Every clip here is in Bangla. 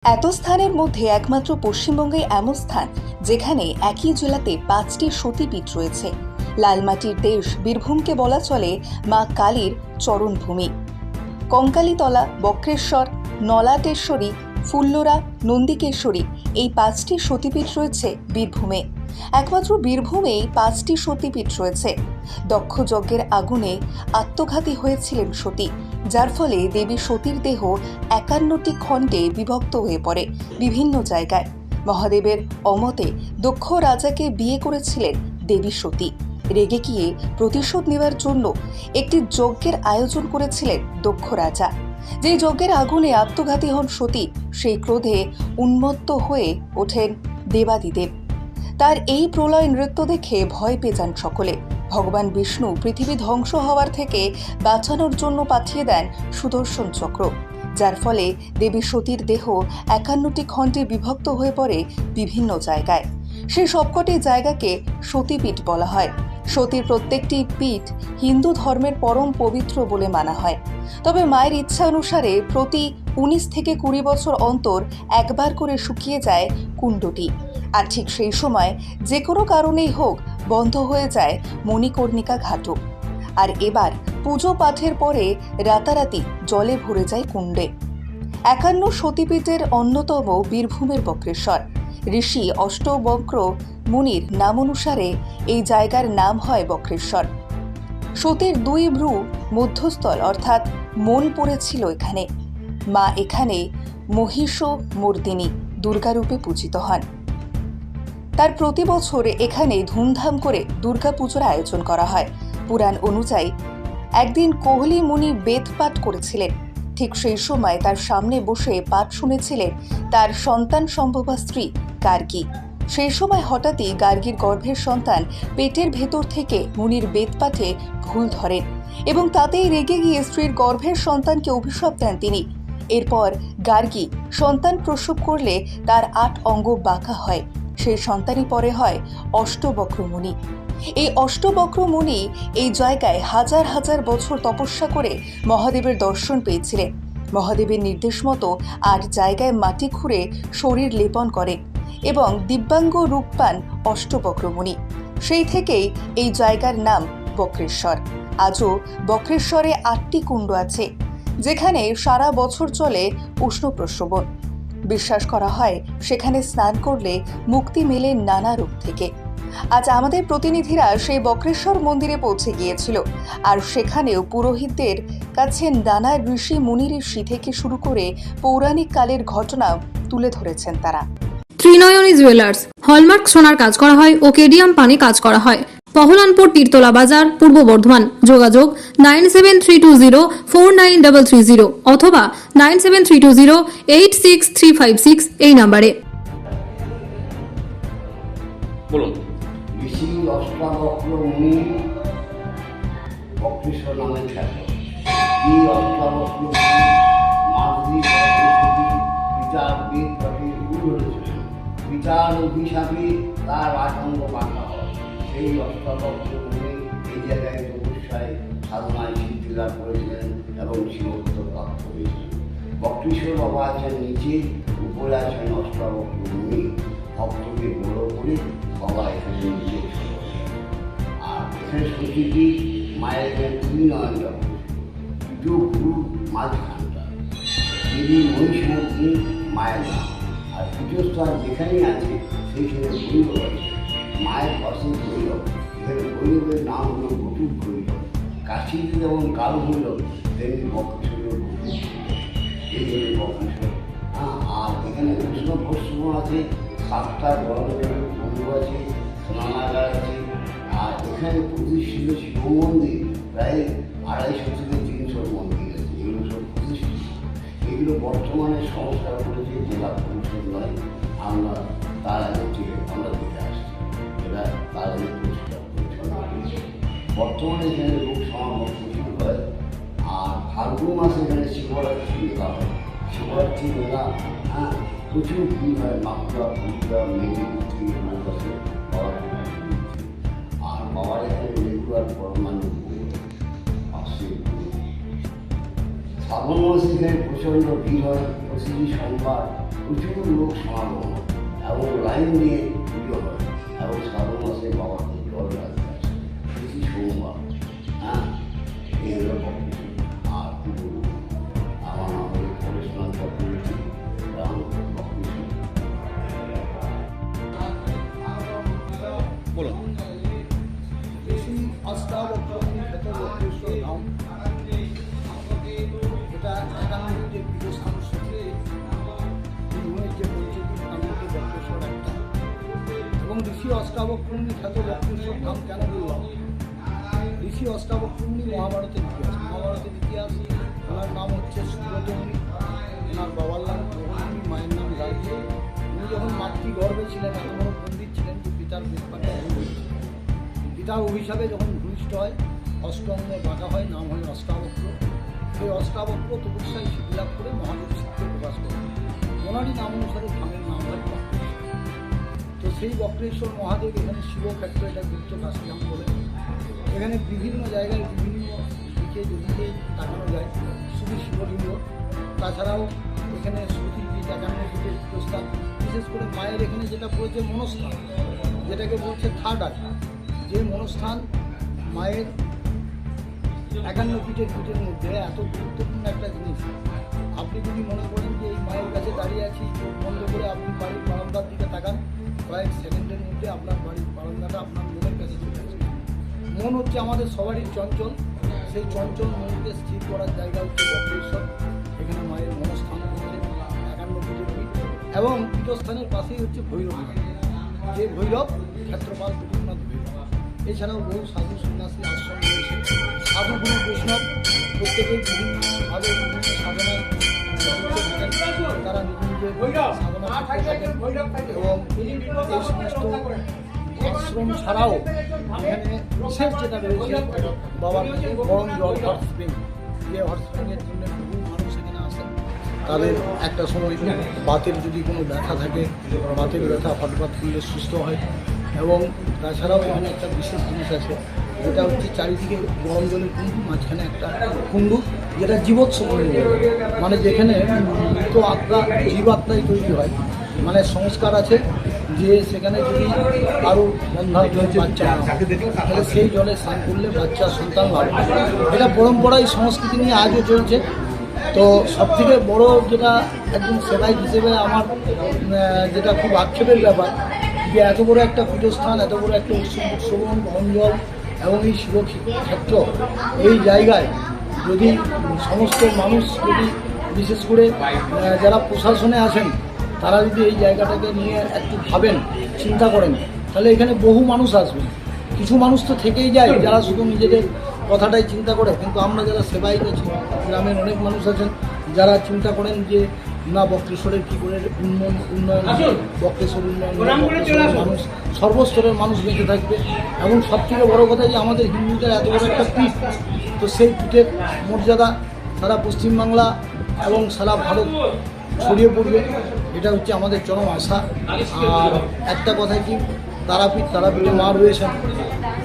এত স্থানের মধ্যে একমাত্র পশ্চিমবঙ্গে এমন স্থান যেখানে একই জেলাতে 5টি সতীপীঠ রয়েছে। লালমাটির দেশ বীরভূমকে বলা চলে মা কালীর চরণভূমি। কঙ্কালীতলা, বক্রেশ্বর, নলাটেশ্বরী, ফুল্লরা, নন্দিকেশ্বরী এই 5টি সতীপীঠ রয়েছে বীরভূমে। একমাত্র বীরভূমেই 5টি সতীপীঠ রয়েছে। দক্ষ যজ্ঞের আগুনে আত্মঘাতী হয়েছিলেন সতী, যার ফলে দেবী সতীর দেহ 51টি খণ্ডে বিভক্ত হয়ে পড়ে বিভিন্ন জায়গায়। মহাদেবের অমতে দক্ষ রাজাকে বিয়ে করেছিলেন দেবী সতী। রেগে গিয়ে প্রতিশোধ নেওয়ার জন্য একটি যজ্ঞের আয়োজন করেছিলেন দক্ষ রাজা। যে যজ্ঞের আগুনে আত্মঘাতী হন সতী, সেই ক্রোধে উন্মত্ত হয়ে ওঠেন দেবাদিদেব। তার এই প্রলয় নৃত্য দেখে ভয় পেয়ে যান সকলে। ভগবান বিষ্ণু পৃথিবী ধ্বংস হওয়ার থেকে বাঁচানোর জন্য পাঠিয়ে দেন সুদর্শন চক্র, যার ফলে দেবী সতীর দেহ 51টি খণ্ডে বিভক্ত হয়ে পড়ে বিভিন্ন জায়গায়। সেই সবকটি জায়গাকে সতীপীঠ বলা হয়। সতীর প্রত্যেকটি পীঠ হিন্দু ধর্মের পরম পবিত্র বলে মানা হয়। তবে মায়ের ইচ্ছা অনুসারে প্রতি 19 থেকে 20 বছর অন্তর একবার করে শুকিয়ে যায় কুণ্ডটি। আর ঠিক সেই সময় যে কোনো কারণেই হোক বন্ধ হয়ে যায় মণিকর্ণিকা ঘাটও। আর এবার পুজো পাঠের পরে রাতারাতি জলে ভরে যায় কুণ্ডে। 51 সতীপীঠের অন্যতম বীরভূমের বক্রেশ্বর। ঋষি অষ্টবক্র মুনির নাম অনুসারে এই জায়গার নাম হয় বক্রেশ্বর। সতীর 2 ভ্রু মধ্যস্থল অর্থাৎ মন পড়েছিল এখানে। মা এখানে মহিষমর্দিনী দুর্গারূপে পূজিত হন। তার প্রতি বছর এখানে ধুমধাম করে দুর্গাপুজোর আয়োজন করা হয়। পুরাণ অনুযায়ী একদিন কোহলি মুনি বেদ পাঠ করেছিলেন। ঠিক সেই সময় তার সামনে বসে পাঠ শুনেছিলেন তার সন্তান সম্ভবা স্ত্রী গার্গী। সেই সময় হঠাৎই গার্গীর গর্ভের সন্তান পেটের ভেতর থেকে মুনির বেদ পাঠে ভুল ধরেন এবং তাতেই রেগে গিয়ে স্ত্রীর গর্ভের সন্তানকে অভিশাপ দেন তিনি। এরপর গার্গী সন্তান প্রসব করলে তার 8 অঙ্গ বাঁকা হয়। সেই সন্তানই পরে হয় অষ্টবক্র মুনি। এই অষ্টবক্র মুনি এই জায়গায় হাজার হাজার বছর তপস্যা করে মহাদেবের দর্শন পেয়েছিলেন। মহাদেবের নির্দেশ মতো 8 জায়গায় মাটি খুঁড়ে শরীর লেপন করে এবং দিব্যাঙ্গ রূপ পান অষ্টবক্র মুনি। সেই থেকেই এই জায়গার নাম বক্রেশ্বর। আজও বক্রেশ্বরে 8টি কুণ্ড আছে, যেখানে সারা বছর চলে উষ্ণ প্রস্রবণ। বিশ্বাস করা হয় সেখানে স্নান করলে মুক্তি মেলে নানা রোগ থেকে। আজ আমাদের প্রতিনিধিরা সেই বক্রেশ্বর মন্দিরে পৌঁছে গিয়েছিল, আর সেখানেও পুরোহিতদের কাছে নানা ঋষি মুনি ঋষি থেকে শুরু করে পৌরাণিক কালের ঘটনা তুলে ধরেছেন তারা। ত্রিনয়নী জুয়েলার্স হলমার্ক সোনার কাজ করা হয় ও কেডিয়াম পানি কাজ করা হয়। পহলানপুর তীরতলা বাজার, পূর্ব বর্ধমান। যোগাযোগ 9732049330 অথবা 9732086356 এই নম্বরে। বলুন। ঋষি অষ্টাবক্র মুনি বক্রেশ্বর নামে খ্যাত। এই অষ্টাবক্র মুনি মাতৃ সরস্বতী পিতার বেদ পাঠে ভুল হয়েছিল। পিতার অভিশাপে তার 8 অঙ্গ বাঁকা হয়। সেই অষ্টাবক্র মুনি এই জায়গায় তপস্যায় সাধনায় সিদ্ধি লাভ করেছিলেন এবং শিবত্ব প্রাপ্ত হয়েছিলেন। বক্রেশ্বর বাবা আছেন নিচে, উপরে আছেন অষ্টাবক্র মুনি। ভক্তকে বড় করে বাবা এখানে নিচে ছিল। আর এখানে সতীটি মায়ের এখানে 3 নয়ন যাবে, 2 ভ্রু মাঝখানটা দেবী মহিষমর্দিনী মায়ের নাম। আর পীঠস্থান যেখানেই আছে সেইখানে ভৈরব আছে। মায়ের পাশে ভৈরব, এখানে ভৈরবের নাম হল বটুক ভৈরব। কাশীতে যেমন কাল ভৈরব, তেমনি বক্রেশ্বরের বটুক। এই জন্য বক্রেশ্বর। আর এখানে উষ্ণ প্রস্রবণ আছে, 7টা গরম জলের কুণ্ড আছে, স্নানাগার আছে। আর এখানে প্রতিষ্ঠিত শিব মন্দির প্রায় 250 থেকে 300 মন্দির আছে। এগুলো সব প্রতিষ্ঠিত। এগুলো বর্তমানে সংস্কার করেছে জেলা পরিষদ নয়, আমরা তার আগে থেকে আমরা দেখে আসছি। এরা তার আগে পরিষ্কার পরিচ্ছন্ন হয়েছে। বর্তমানে এখানে লোক সমাগম প্রচুর হয়। আর ফাল্গুন মাসে এখানে শিবরাত্রি মেলা হয়। শিবরাত্রি মেলা প্রচুর ভিড় হয়। মাকুড়া, পুরুলিয়া, মেদিনীপুর লোক আছে বাবার। আর বাবার এখানে রেগুলার পরমাণু আসে। শ্রাবণ মাসে এখানে প্রচণ্ড ভিড় হয়। প্রতিটি সোমবার প্রচুর লোক সমাগম হয় এবং লাইন দিয়ে পুজো হয় এবং শ্রাবণ মাসে বাবাকে জল ঢালতে আসে বেশি সোমবার। হ্যাঁ, এই হলো বক্রেশ্বর। আর কি বলবো, আমার নাম হলো পরেশনাথ চক্রবর্তী, গ্রাম বক্রেশ্বর। বলুন। শ্রী অষ্টাবক্র খ্যাত বক্রেশ্বর ধাম, এটা 91 যে পীঠস্থান সূত্রে বীরভূমের যে পঞ্চপীঠ তার মধ্যে বক্রেশ্বর একটা। এবং ঋষি অষ্টাবক্রমণী খ্যাত বক্রেশ্বর ধাম কেন বললাম? ঋষি অষ্টাবক্রমণী মহাভারতের ইতিহাস। মহাভারতের ইতিহাস, ওনার নাম হচ্ছে সুব্রতমণি, ওনার বাবার নাম প্রহরমণি, মায়ের নাম গার্গী। উনি যখন মাতৃগর্ভে ছিলেন এত বড় পণ্ডিত ছিলেন যে পিতার বেদপাঠে পিতার অভিশাপে যখন ভূমিষ্ঠ হয় অষ্টমে বাঁকা হয়, নাম হয় অষ্টাবক্র। সেই অষ্টাবক্র তপস্যায় সিদ্ধিলাভ করে মহাদেব শিবকে প্রকাশ করেন। ওনারই নাম অনুসারে ধামের নাম হয় বক্রেশ্বর। তো সেই বক্রেশ্বর মহাদেব এখানে শিবক্ষেত্র, এটা গুপ্ত কাশীধাম বলে। এখানে বিভিন্ন জায়গায় বিভিন্ন দিকে যেদিকে তাকানো যায় শুধু শিবলিঙ্গ, তাছাড়াও এখানে সতীপীঠ, 51 পীঠের পীঠস্থান। বিশেষ করে মায়ের এখানে যেটা পড়েছে মনস্থান, যেটাকে বলছে থার্ড আই, যে মনস্থান মায়ের 51 পীঠের মধ্যে এত গুরুত্বপূর্ণ একটা জিনিস। আপনি যদি মনে করেন যে এই মায়ের কাছে দাঁড়িয়ে আছি, চোখ বন্ধ করে আপনি বাড়ির বারান্দার দিকে তাকান, কয়েক সেকেন্ডের মধ্যে আপনার বাড়ির বারান্দাটা আপনার মনের কাছে চলে আসবে। মন হচ্ছে আমাদের সবারই চঞ্চল, সেই চঞ্চল মনকে স্থির করার জায়গা হচ্ছে বক্রেশ্বর। এখানে মায়ের মনস্থান হচ্ছে 51 পীঠের পীঠ। এবং পীঠস্থানের পাশেই হচ্ছে ভৈরব, যে ভৈরব ক্ষেত্রপাল গোপীনাথ ভৈরব। এছাড়াও বহু সাধু সন্ন্যাসী আশ্রম রয়েছে। সাধু গুণ বৈষ্ণব প্রত্যেকেই বিভিন্নভাবে বিভিন্ন সাধনায় যুক্ত থাকেন। তারা নিজ নিজের সাধনা করতে থাকেন। এবং এই সমস্ত আশ্রম ছাড়াও এখানে বিশেষ যেটা রয়েছে বাবার কাছে গরম জল হট স্প্রিং, যে হট স্প্রিংয়ের জন্য বহু মানুষ এখানে আসেন। তাদের একটা সময় বাতের যদি কোনো ব্যথা থাকে, বাতের ব্যথা হঠাৎ করলে সুস্থ হয়। এবং তাছাড়াও এখানে একটা বিশেষ জিনিস আছে, যেটা হচ্ছে চারিদিকে গরম জলের কুণ্ডু, মাঝখানে একটা কুণ্ডু, যেটা জীবোৎস কুণ্ডু, মানে যেখানে মৃত আত্মা জীবাত্মাই তৈরি হয়। মানে সংস্কার আছে যে সেখানে যদি কারো বন্ধা বাচ্চা না হয়, তাহলে সেই জলে স্নান করলে বাচ্চা সন্তান লাভ হয়। এটা পরম্পরায় সংস্কৃতি নিয়ে আজও চলছে। তো সবথেকে বড় যেটা একজন সেবায়িত হিসেবে আমার যেটা খুব আক্ষেপের ব্যাপার, যে এত বড় একটা পীঠস্থান, এত বড় একটা উৎসবন অঞ্জল এবং এই শিবক্ষেত্র, এই জায়গায় যদি সমস্ত মানুষ যদি বিশেষ করে যারা প্রশাসনে আছেন তারা যদি এই জায়গাটাকে নিয়ে একটু ভাবেন, চিন্তা করেন, তাহলে এখানে বহু মানুষ আসবেন। কিছু মানুষ তো থেকেই যায় যারা শুধু নিজেদের কথাটাই চিন্তা করে, কিন্তু আমরা যারা সেবায়িত আছি, গ্রামের অনেক মানুষ আছেন যারা চিন্তা করেন যে না বক্রেশ্বরের কী করে উন্নয়ন হবে, বক্রেশ্বর উন্নয়ন, বক্রেশ্বরের মানুষ সর্বস্তরের মানুষ বেঁচে থাকবে। এবং সবথেকে বড় কথা যে আমাদের হিন্দুদের এত বড় একটা পীঠ, তো সেই পীঠের মর্যাদা সারা পশ্চিমবাংলা এবং সারা ভারত ছড়িয়ে পড়বে, এটা হচ্ছে আমাদের চরম আশা। আর একটা কথা কি, তারাপীঠে মা রয়েছেন,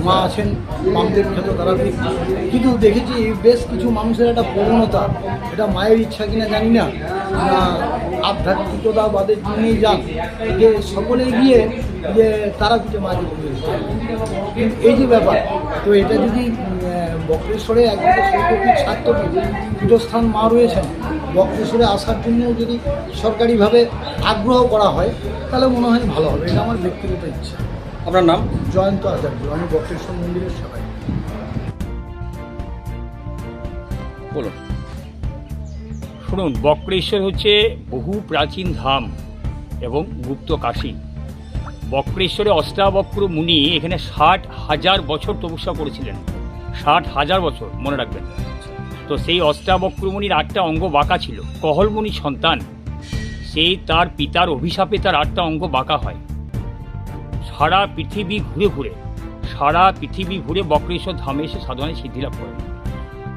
মা আছেন, বামদেব খ্যাত তারাপীঠ। কিন্তু দেখেছি বেশ কিছু মানুষের একটা প্রবণতা, এটা মায়ের ইচ্ছা কিনা জানি না, আধ্যাত্মিকতাবাদের জন্যই যান, যে সকলেই গিয়ে যে তারাপীঠে মাকে পুজো দিচ্ছে। কিন্তু এই যে ব্যাপার, তো এটা যদি বক্রেশ্বরে একদিকে শৈবপীঠ, শাক্তপীঠ, পীঠস্থান মা রয়েছেন, বক্রেশ্বরে আসার জন্য যদি সরকারিভাবে আগ্রহ করা হয় তাহলে মনে হয় ভালো হবে। এটা আমার ব্যক্তিগত ইচ্ছা। আপনার নাম? জয়ন্ত আচার্য, আমি বক্রেশ্বর মন্দিরের সবাই। বলুন। শুনুন, বক্রেশ্বর হচ্ছে বহু প্রাচীন ধাম এবং গুপ্ত কাশী। বক্রেশ্বরে অষ্টাবক্র মুনি এখানে 60,000 বছর তপস্যা করেছিলেন। 60,000 বছর, মনে রাখবেন। তো সেই অষ্টাবক্র মুনির 8টা অঙ্গ বাঁকা ছিল। কহল মুনির সন্তান, সেই তার পিতার অভিশাপে তার 8টা অঙ্গ বাঁকা হয়। সারা পৃথিবী ঘুরে বক্রেশ্বর ধামে এসে সাধনায় সিদ্ধিলাভ করেন।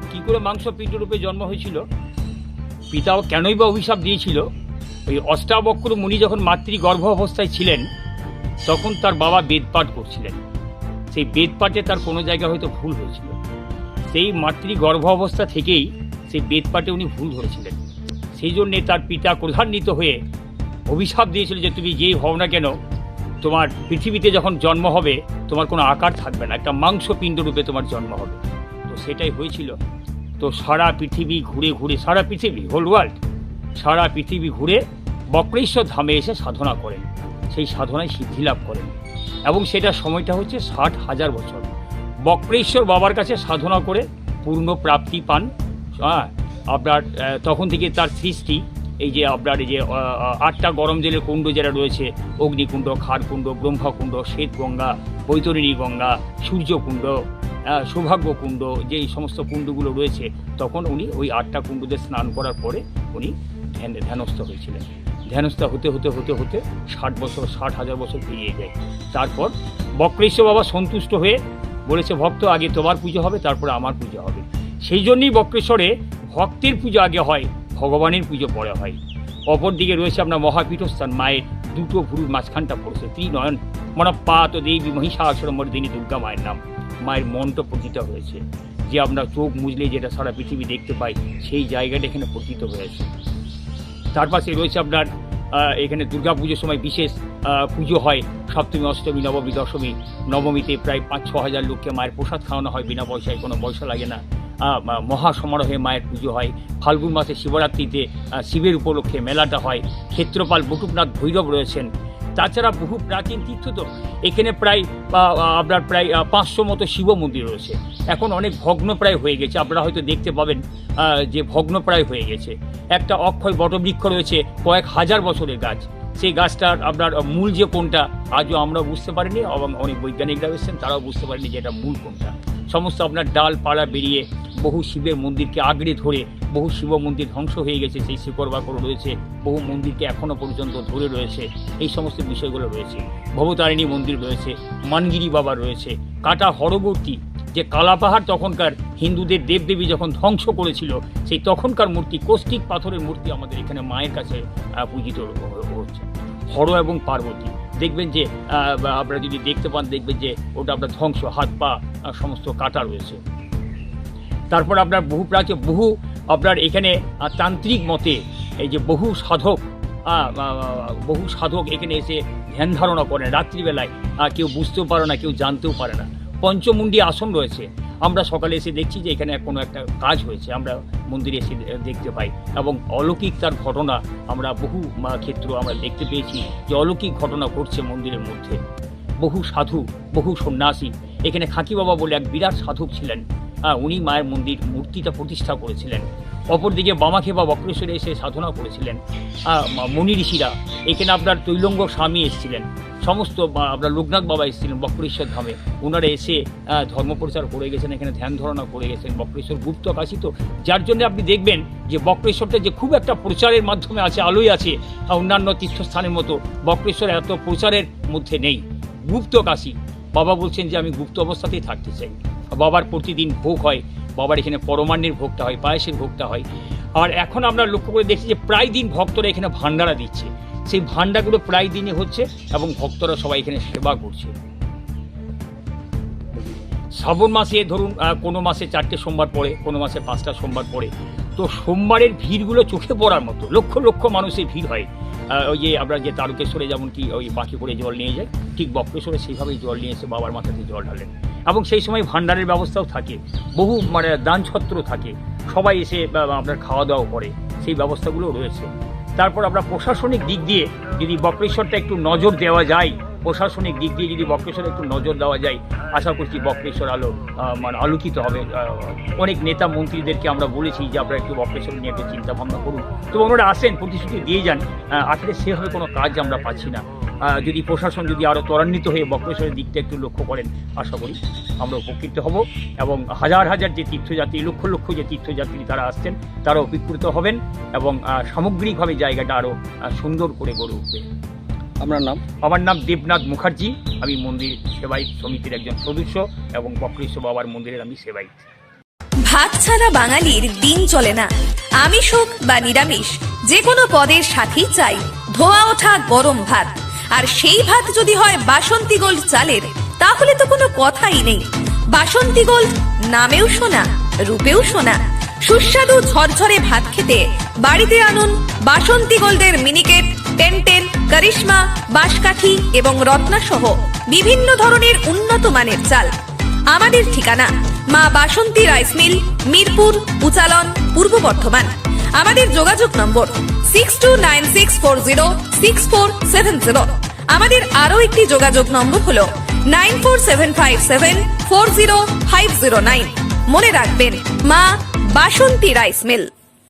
কী করে মাংস পিণ্ডরূপে জন্ম হয়েছিল, পিতাও কেনই বা অভিশাপ দিয়েছিল? ওই অষ্টাবক্র মুনি যখন মাতৃগর্ভ অবস্থায় ছিলেন তখন তার বাবা বেদপাঠ করছিলেন। সেই বেদপাঠে তার কোনো জায়গায় হয়তো ভুল হয়েছিল। সেই মাতৃগর্ভ অবস্থা থেকেই সেই বেদপাঠে উনি ভুল ধরেছিলেন। সেই জন্যে তার পিতা ক্রোধান্বিত হয়ে অভিশাপ দিয়েছিল যে তুমি যেই হও না কেন, তোমার পৃথিবীতে যখন জন্ম হবে তোমার কোনো আকার থাকবে না, একটা মাংসপিণ্ড রূপে তোমার জন্ম হবে। তো সেটাই হয়েছিল। তো সারা পৃথিবী ঘুরে ঘুরে, সারা পৃথিবী, হোল ওয়ার্ল্ড, সারা পৃথিবী ঘুরে বক্রেশ্বর ধামে এসে সাধনা করেন, সেই সাধনায় সিদ্ধি লাভ করেন। এবং সেটা সময়টা হচ্ছে 60,000 বছর। বক্রেশ্বর বাবার কাছে সাধনা করে পূর্ণ প্রাপ্তি পান। আপনার তখন থেকে তার সৃষ্টি, এই যে আপনার এই যে 8টা গরম জলের কুণ্ড যেটা রয়েছে, অগ্নিকুণ্ড, খারকুণ্ড, ব্রহ্মকুণ্ড, শ্বেতগঙ্গা, বৈতরণী গঙ্গা, সূর্যকুণ্ড, সৌভাগ্যকুণ্ড, যে এই সমস্ত কুণ্ডগুলো রয়েছে, তখন উনি ওই 8টা কুণ্ডতে স্নান করার পরে উনি ধ্যানস্থ হয়েছিলেন। ধ্যানস্থ হতে হতে হতে হতে 60,000 বছর পেরিয়ে যায়। তারপর বক্রেশ্বর বাবা সন্তুষ্ট হয়ে বলেছে, ভক্ত আগে তোমার পুজো হবে, তারপরে আমার পুজো হবে। সেই জন্যই বক্রেশ্বরে ভক্তের পুজো আগে হয়, ভগবানের পুজো পরে হয়। অপরদিকে রয়েছে আপনার মহাপীঠস্থান, মায়ের দুটো ভুরুর মাঝখানটা পড়েছে, ত্রিনয়ন মনপাত দেবী মহিষাসুর মর্দিনী দুর্গা মায়ের নাম। মায়ের মনটা পতিত হয়েছে, যে আমরা চোখ মুজলে যেটা সারা পৃথিবী দেখতে পাই, সেই জায়গাটা এখানে পতিত হয়েছে। তার পাশে রয়েছে আপনার এখানে দুর্গা পুজোর সময় বিশেষ পুজো হয়, সপ্তমী, অষ্টমী, নবমী, দশমী। নবমীতে প্রায় 5-6 হাজার লোককে মায়ের প্রসাদ খাওয়ানো হয় বিনা পয়সায়, কোনো পয়সা লাগে না। মহাসমারোহে মায়ের পুজো হয়। ফাল্গুন মাসে শিবরাত্রিতে শিবের উপলক্ষে মেলাটা হয়। ক্ষেত্রপাল বটুকনাথ ভৈরব রয়েছেন। তাছাড়া বহু প্রাচীন তীর্থ, তো এখানে প্রায় আপনার প্রায় 500 মতো শিব মন্দির রয়েছে। এখন অনেক ভগ্নপ্রায় হয়ে গেছে, আপনারা হয়তো দেখতে পাবেন যে ভগ্নপ্রায় হয়ে গেছে। একটা অক্ষয় বটবৃক্ষ রয়েছে, কয়েক হাজার বছরের গাছ। সেই গাছটার আপনার মূল যে কোনটা আজও আমরা বুঝতে পারিনি, এবং অনেক বৈজ্ঞানিকরা এসেছেন, তারাও বুঝতে পারেনি যে এটা মূল কোনটা। সমস্ত আপনার ডালপালা বেরিয়ে বহু শিবের মন্দিরকে আঁকড়ে ধরে বহু শিব মন্দির ধ্বংস হয়ে গেছে, সেই শিকড় বাকড় রয়েছে, বহু মন্দিরকে এখনও পর্যন্ত ধরে রয়েছে। এই সমস্ত বিষয়গুলো রয়েছে। ভবতারিণী মন্দির রয়েছে, মানগিরি বাবা রয়েছে, কাটা হরবর্তী, যে কালাপাহাড় তখনকার হিন্দুদের দেবদেবী যখন ধ্বংস করেছিল, সেই তখনকার মূর্তি, কৌষ্টিক পাথরের মূর্তি আমাদের এখানে মায়ের কাছে পূজিত হচ্ছে। হর এবং পার্বতী দেখবেন যে আপনারা যদি দেখতে পান, দেখবেন যে ওটা আপনার ধ্বংস, হাত পা সমস্ত কাটা রয়েছে। তারপর আপনার বহু প্রাচীন, বহু আপনার এখানে তান্ত্রিক মতে এই যে বহু সাধক এখানে এসে ধ্যান ধারণা করেন রাত্রিবেলায়। কেউ বুঝতেও পারে না, কেউ জানতেও পারে না। পঞ্চমুণ্ডী আসন রয়েছে। আমরা সকালে এসে দেখছি যে এখানে কোনো একটা কাজ হয়েছে, আমরা মন্দিরে এসে দেখতে পাই। এবং অলৌকিক তার ঘটনা আমরা বহু ক্ষেত্র আমরা দেখতে পেয়েছি, যে অলৌকিক ঘটনা ঘটছে মন্দিরের মধ্যে। বহু সাধু, বহু সন্ন্যাসী, এখানে খাকি বাবা বলে এক বিরাট সাধক ছিলেন, উনি মায়ের মূর্তিটা প্রতিষ্ঠা করেছিলেন। অপরদিকে বামাখে বা বক্রেশ্বরে এসে সাধনা করেছিলেন মণি ঋষিরা। এখানে আপনার তৈলঙ্গ স্বামী এসেছিলেন, সমস্ত আপনার লোকনাথ বাবা এসেছিলেন বক্রেশ্বর ধামে। ওনারা এসে ধর্মপ্রচার করে গেছেন, এখানে ধ্যান ধারণা করে গেছেন। বক্রেশ্বর গুপ্ত কাশী, তো যার জন্য আপনি দেখবেন যে বক্রেশ্বরটা যে খুব একটা প্রচারের মাধ্যমে আছে, আলোয় আছে, অন্যান্য তীর্থস্থানের মতো বক্রেশ্বর এত প্রচারের মধ্যে নেই। গুপ্ত কাশী, বাবা বলছেন যে আমি গুপ্ত অবস্থাতেই থাকতে চাই। বাবার প্রতিদিন ভোগ হয়, বাবার এখানে পরমান্নের ভোগটা হয়, পায়েসের ভোগটা হয়। আর এখন আমরা লক্ষ্য করে দেখছি যে প্রায় দিন ভক্তরা এখানে ভান্ডারা দিচ্ছে, সেই ভান্ডারগুলো প্রায় দিনই হচ্ছে এবং ভক্তরা সবাই এখানে সেবা করছে। শ্রাবণ মাসে ধরুন কোনো মাসে 4টে সোমবার পড়ে, কোনো মাসে 5টা সোমবার পড়ে। তো সোমবারের ভিড়গুলো চোখে পড়ার মতো, লক্ষ লক্ষ মানুষের ভিড় হয়। ওই যে আমরা যে তারকেশ্বরে যেমন কি ওই বাঁকি করে জল নিয়ে যায়, ঠিক বক্রেশ্বরে সেইভাবেই জল নিয়ে এসে বাবার মাথাতে জল ঢালেন। এবং সেই সময় ভান্ডারের ব্যবস্থাও থাকে, বহু দান ছত্র থাকে, সবাই এসে আপনার খাওয়া দাওয়া করে, সেই ব্যবস্থাগুলো রয়েছে। তারপর আমরা প্রশাসনিক দিক দিয়ে যদি বক্রেশ্বরটা একটু নজর দেওয়া যায়, প্রশাসনিক দিক দিয়ে যদি বক্রেশ্বরে একটু নজর দেওয়া যায়, আশা করছি বক্রেশ্বর আলোকিত হবে। অনেক নেতা মন্ত্রীদেরকে আমরা বলেছি যে আপনারা একটু বক্রেশ্বর নিয়ে একটু চিন্তা ভাবনা করুন, তো ওনারা আসেন, প্রতিশ্রুতি দিয়ে যান। আসলে সেভাবে কোনো কাজ আমরা পাচ্ছি না। যদি প্রশাসন যদি আরও ত্বরান্বিত হয়ে বক্রেশ্বরের দিকটা একটু লক্ষ্য করেন, আশা করি আমরা উপকৃত হব। এবং হাজার হাজার যে তীর্থযাত্রী, লক্ষ লক্ষ যে তীর্থযাত্রী তারা আসছেন, তারা উপকৃত হবেন এবং সামগ্রিকভাবে জায়গাটা আরও সুন্দর করে গড়ে উঠবে। আপনার নাম? আমার নাম দেবনাথ মুখার্জি, আমি মন্দির সেবায়িত সমিতির একজন সদস্য এবং বক্রেশ্বর বাবার মন্দিরের আমি সেবায়িত। ভাত ছাড়া বাঙালির দিন চলে না। আমিষ হোক বা নিরামিষ, যে কোনো পদের সাথেই চাই ধোয়া ওঠা গরম ভাত। আর সেই ভাত যদি হয় বাসন্তী গোল্ড চালের, তাহলে তো কোনো কথাই নেই। বাসন্তী গোল্ড, নামেও শোনা, রূপেও শোনা। সুস্বাদু ঝরঝরে ভাত খেতে বাড়িতে আনুন বাসন্তী গোল্ডের মিনিকেট টেন, কারিশমা, বাঁশকাঠি এবং রত্না সহ বিভিন্ন ধরনের উন্নত মানের চাল। আমাদের ঠিকানা মা বাসন্তী রাইস মিল, মিরপুর, উচালন, পূর্ব বর্ধমান। আমাদের যোগাযোগ নম্বর 6296406470। আমাদের আরও একটি যোগাযোগ নম্বর হলো 9475740509। মনে রাখবেন, মা বাসন্তী রাইস মিল।